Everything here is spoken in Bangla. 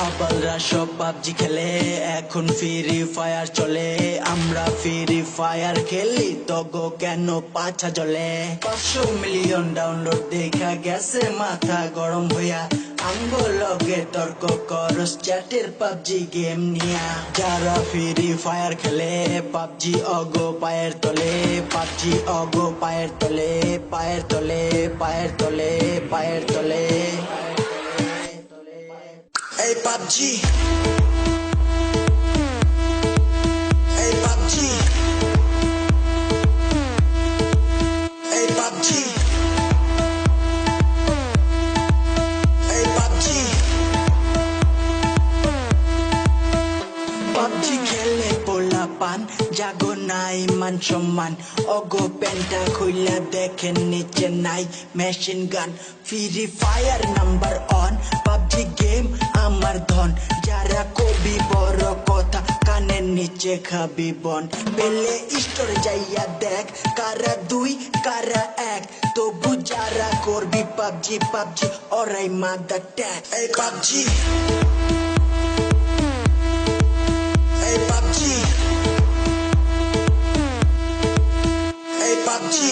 আবালরা সব পাবজি খেলে, এখন ফ্রি ফায়ার চলে। আমরা ফ্রি ফায়ার খেলি তগো কেন পাছা জ্বলে। 500 মিলিয়ন ডাউনলোড দেখা গেছে মাথা গরম হইয়া। আঙ্গলগে তর্ক করস চ্যাটের পাবজি গেম নিয়া। যারা ফ্রি ফায়ার খেলে পাবজি অগো পায়ের তলে, পাবজি অগো পায়ের তলে, পায়ের তলে, পায়ের তলে, পায়ের তলে। এই পাবজি, এই পাবজি, এই পাবজি, এই পাবজি। পাবজি খেলে পোলা পান, জাগো নাই মান সম্মান। অগো প্যান্টা খুইলা দেখেন নিচে নাই machine gun. Free fire number on, PUBG game আমার ধন। যারা কবি বড় কথা কানের নিচে খাবি বন। পেলে স্টোর যাইয়া দেখ কারা দুই কারা এক। তবু যারা করবি পাবজি পাবজি ওরাই মাদার ট্যাগ। এই পাবজি, এই পাবজি, এই পাবজি।